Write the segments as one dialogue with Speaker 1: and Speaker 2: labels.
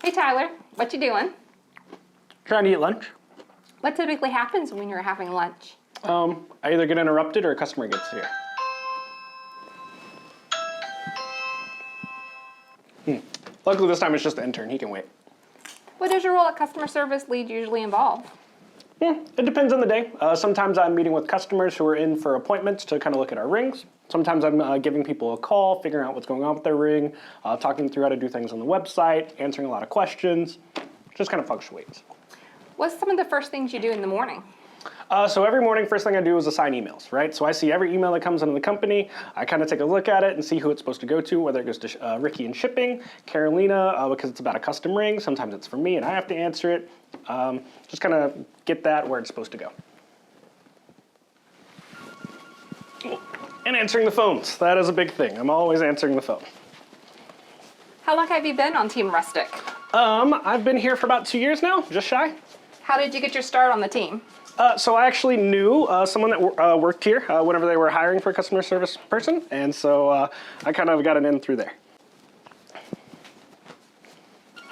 Speaker 1: Hey Tyler, what you doing?
Speaker 2: Trying to eat lunch.
Speaker 1: What typically happens when you're having lunch?
Speaker 2: I either get interrupted or a customer gets here. Luckily this time it's just the intern, he can wait.
Speaker 1: What does your role at customer service lead usually involve?
Speaker 2: It depends on the day. Sometimes I'm meeting with customers who are in for appointments to kind of look at our rings. Sometimes I'm giving people a call, figuring out what's going on with their ring, talking through how to do things on the website, answering a lot of questions. Just kind of fluctuates.
Speaker 1: What's some of the first things you do in the morning?
Speaker 2: So every morning, first thing I do is assign emails, right? So I see every email that comes into the company. I kind of take a look at it and see who it's supposed to go to, whether it goes to Ricky in shipping, Carolina, because it's about a custom ring. Sometimes it's for me and I have to answer it. Just kind of get that where it's supposed to go. And answering the phones. That is a big thing. I'm always answering the phone.
Speaker 1: How long have you been on Team Rustic?
Speaker 2: I've been here for about 2 years now, just shy.
Speaker 1: How did you get your start on the team?
Speaker 2: So I actually knew someone that worked here whenever they were hiring for a customer service person, and so I kind of got an in through there.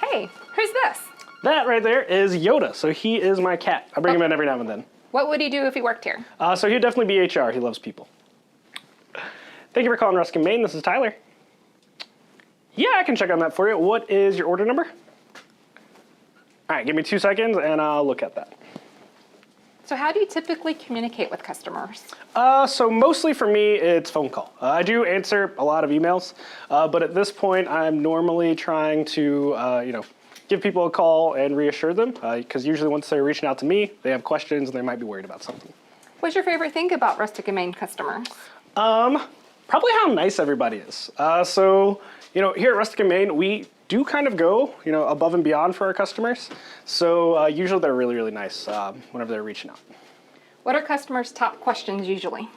Speaker 1: Hey, who's this?
Speaker 2: That right there is Yoda, so he is my cat. I bring him in every now and then.
Speaker 1: What would he do if he worked here?
Speaker 2: So he'd definitely be HR, he loves people. Thank you for calling Rustic Main, this is Tyler. Yeah, I can check on that for you. What is your order number? All right, give me 2 seconds and I'll look at that.
Speaker 1: So how do you typically communicate with customers?
Speaker 2: So mostly for me, it's phone call. I do answer a lot of emails, but at this point, I'm normally trying to, give people a call and reassure them, because usually once they're reaching out to me, they have questions and they might be worried about something.
Speaker 1: What's your favorite thing about Rustic and Main customers?
Speaker 2: Probably how nice everybody is. So here at Rustic and Main, we do kind of go, above and beyond for our customers. So usually they're really, really nice whenever they're reaching out.
Speaker 1: What are customers' top questions usually?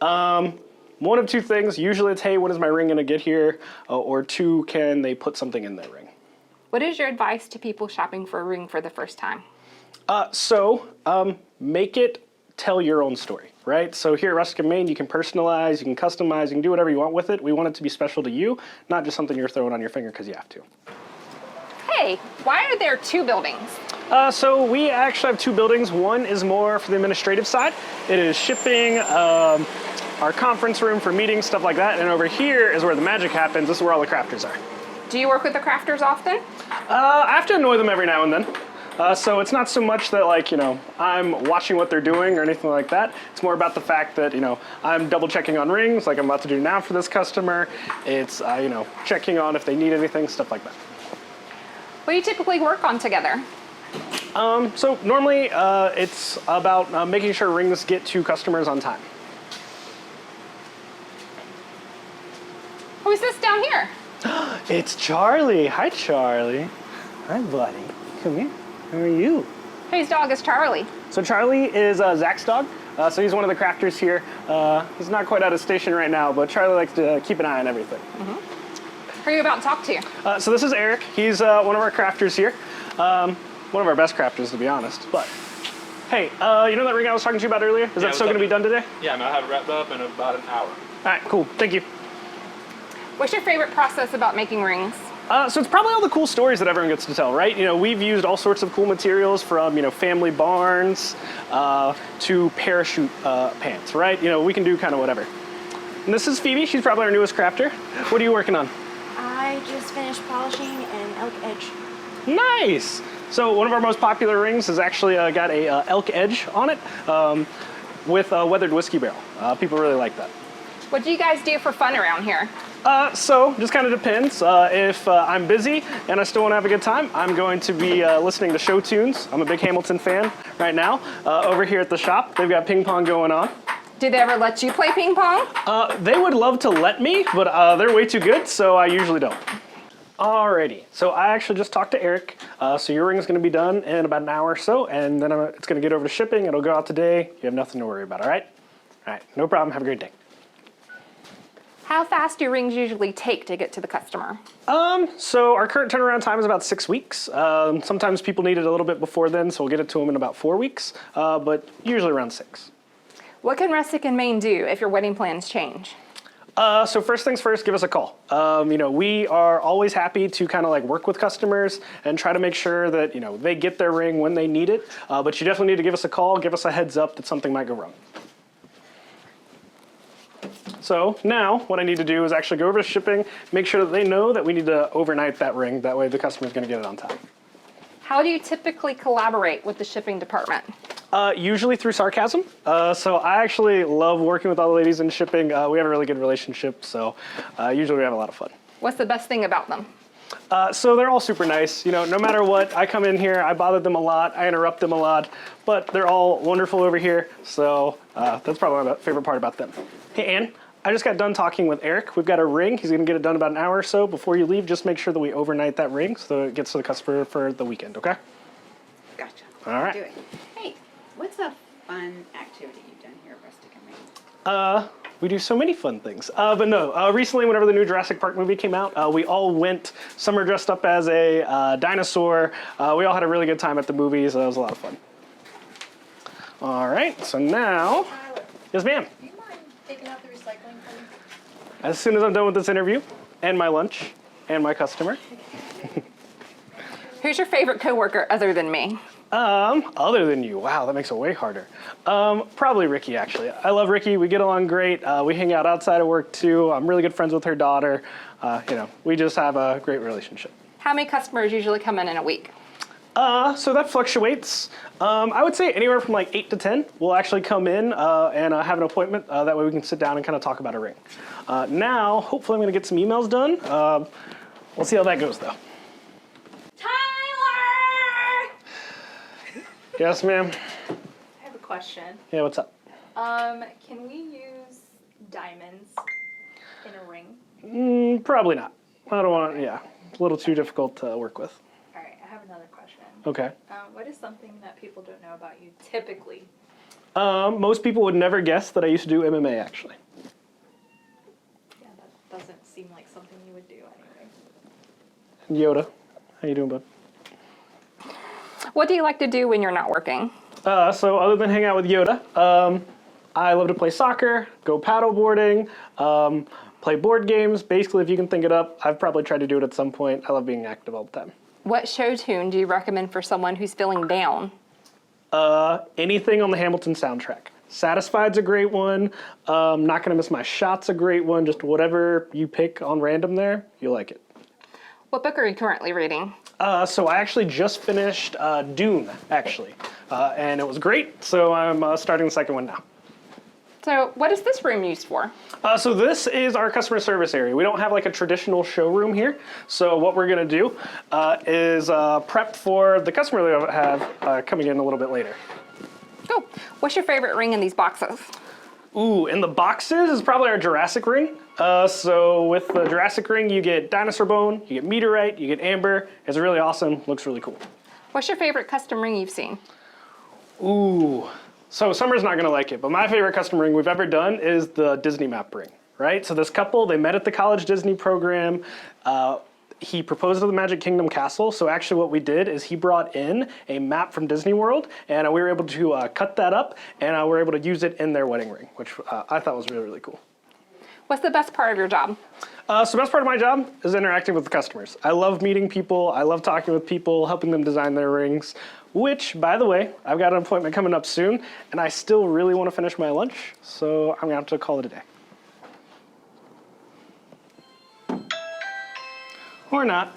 Speaker 2: One of two things. Usually it's, hey, when is my ring gonna get here? Or two, can they put something in their ring?
Speaker 1: What is your advice to people shopping for a ring for the first time?
Speaker 2: Make it tell your own story, right? So here at Rustic and Main, you can personalize, you can customize, you can do whatever you want with it. We want it to be special to you, not just something you're throwing on your finger because you have to.
Speaker 1: Hey, why are there 2 buildings?
Speaker 2: So we actually have 2 buildings. One is more for the administrative side. It is shipping, our conference room for meetings, stuff like that. And over here is where the magic happens. This is where all the crafters are.
Speaker 1: Do you work with the crafters often?
Speaker 2: I have to annoy them every now and then. So it's not so much that I'm watching what they're doing or anything like that. It's more about the fact that, I'm double checking on rings like I'm about to do now for this customer. It's, checking on if they need anything, stuff like that.
Speaker 1: What do you typically work on together?
Speaker 2: So normally it's about making sure rings get to customers on time.
Speaker 1: Who's this down here?
Speaker 2: It's Charlie. Hi, Charlie. Hi, buddy. Come here. How are you?
Speaker 1: Whose dog is Charlie?
Speaker 2: So Charlie is Zach's dog. So he's one of the crafters here. He's not quite out of station right now, but Charlie likes to keep an eye on everything.
Speaker 1: Mm-hmm. Who are you about to talk to?
Speaker 2: So this is Eric. He's one of our crafters here. One of our best crafters, to be honest. But hey, you know that ring I was talking to you about earlier? Is that still going to be done today?
Speaker 3: Yeah, I'm going to have it wrapped up in about an hour.
Speaker 2: All right, cool. Thank you.
Speaker 1: What's your favorite process about making rings?
Speaker 2: So it's probably all the cool stories that everyone gets to tell, right? We've used all sorts of cool materials from, family barns to parachute pants, right? We can do kind of whatever. And this is Phoebe. She's probably our newest crafter. What are you working on?
Speaker 4: I just finished polishing an elk edge.
Speaker 2: Nice. So one of our most popular rings has actually got a elk edge on it with a weathered whiskey barrel. People really like that.
Speaker 1: What do you guys do for fun around here?
Speaker 2: So just kind of depends. If I'm busy and I still want to have a good time, I'm going to be listening to show tunes. I'm a big Hamilton fan right now. Over here at the shop, they've got ping pong going on.
Speaker 1: Do they ever let you play ping pong?
Speaker 2: They would love to let me, but they're way too good, so I usually don't. Alrighty, so I actually just talked to Eric. So your ring is going to be done in about an hour or so, and then it's going to get over to shipping. It'll go out today. You have nothing to worry about, all right? All right, no problem. Have a great day.
Speaker 1: How fast do rings usually take to get to the customer?
Speaker 2: So our current turnaround time is about 6 weeks. Sometimes people need it a little bit before then, so we'll get it to them in about 4 weeks, but usually around 6.
Speaker 1: What can Rustic and Main do if your wedding plans change?
Speaker 2: So first things first, give us a call. We are always happy to kind of like work with customers and try to make sure that, they get their ring when they need it. But you definitely need to give us a call, give us a heads up that something might go wrong. So now what I need to do is actually go over to shipping, make sure that they know that we need to overnight that ring. That way the customer's going to get it on time.
Speaker 1: How do you typically collaborate with the shipping department?
Speaker 2: Usually through sarcasm. So I actually love working with all the ladies in shipping. We have a really good relationship, so usually we have a lot of fun.
Speaker 1: What's the best thing about them?
Speaker 2: So they're all super nice. No matter what, I come in here, I bother them a lot, I interrupt them a lot, but they're all wonderful over here. So that's probably my favorite part about them. Hey, Ann, I just got done talking with Eric. We've got a ring. He's going to get it done about an hour or so. Before you leave, just make sure that we overnight that ring so it gets to the customer for the weekend, okay?
Speaker 5: Gotcha.
Speaker 2: All right.
Speaker 5: Do it. Hey, what's a fun activity you've done here at Rustic and Main?
Speaker 2: We do so many fun things. But no, recently whenever the new Jurassic Park movie came out, we all went, some were dressed up as a dinosaur. We all had a really good time at the movies. It was a lot of fun. All right, so now,
Speaker 6: Tyler,
Speaker 2: yes ma'am.
Speaker 6: do you mind taking out the recycling for me?
Speaker 2: As soon as I'm done with this interview, and my lunch, and my customer.
Speaker 1: Who's your favorite coworker other than me?
Speaker 2: Other than you, wow, that makes it way harder. Probably Ricky, actually. I love Ricky, we get along great. We hang out outside of work too. I'm really good friends with her daughter. We just have a great relationship.
Speaker 1: How many customers usually come in a week?
Speaker 2: So that fluctuates. I would say anywhere from like 8 to 10 will actually come in and have an appointment. That way we can sit down and kind of talk about a ring. Now, hopefully I'm gonna get some emails done. We'll see how that goes though.
Speaker 6: Tyler!
Speaker 2: Yes, ma'am.
Speaker 6: I have a question.
Speaker 2: Yeah, what's up?
Speaker 6: Can we use diamonds in a ring?
Speaker 2: Probably not. I don't want to, yeah. It's a little too difficult to work with.
Speaker 6: All right, I have another question.
Speaker 2: Okay.
Speaker 6: What is something that people don't know about you typically?
Speaker 2: Most people would never guess that I used to do MMA, actually.
Speaker 6: Yeah, that doesn't seem like something you would do anyway.
Speaker 2: Yoda, how you doing, bud?
Speaker 1: What do you like to do when you're not working?
Speaker 2: So other than hang out with Yoda, I love to play soccer, go paddle boarding, play board games. Basically, if you can think it up, I've probably tried to do it at some point. I love being active all the time.
Speaker 1: What show tune do you recommend for someone who's feeling down?
Speaker 2: Anything on the Hamilton soundtrack. Satisfied's a great one. Not Gonna Miss My Shot's a great one. Just whatever you pick on random there, you'll like it.
Speaker 1: What book are you currently reading?
Speaker 2: So I actually just finished Dune, actually. And it was great, so I'm starting the second one now.
Speaker 1: So what is this room used for?
Speaker 2: So this is our customer service area. We don't have like a traditional showroom here. So what we're gonna do is prep for the customer that we have coming in a little bit later.
Speaker 1: Oh, what's your favorite ring in these boxes?
Speaker 2: Ooh, in the boxes is probably our Jurassic ring. So with the Jurassic ring, you get dinosaur bone, you get meteorite, you get amber. It's really awesome, looks really cool.
Speaker 1: What's your favorite custom ring you've seen?
Speaker 2: Ooh, so Summer's not gonna like it, but my favorite custom ring we've ever done is the Disney map ring, right? So this couple, they met at the college Disney program. He proposed to the Magic Kingdom castle. So actually what we did is he brought in a map from Disney World and we were able to cut that up and we were able to use it in their wedding ring, which I thought was really, really cool.
Speaker 1: What's the best part of your job?
Speaker 2: So the best part of my job is interacting with the customers. I love meeting people. I love talking with people, helping them design their rings, which, by the way, I've got an appointment coming up soon, and I still really want to finish my lunch, so I'm going to have to call it a day. Or not.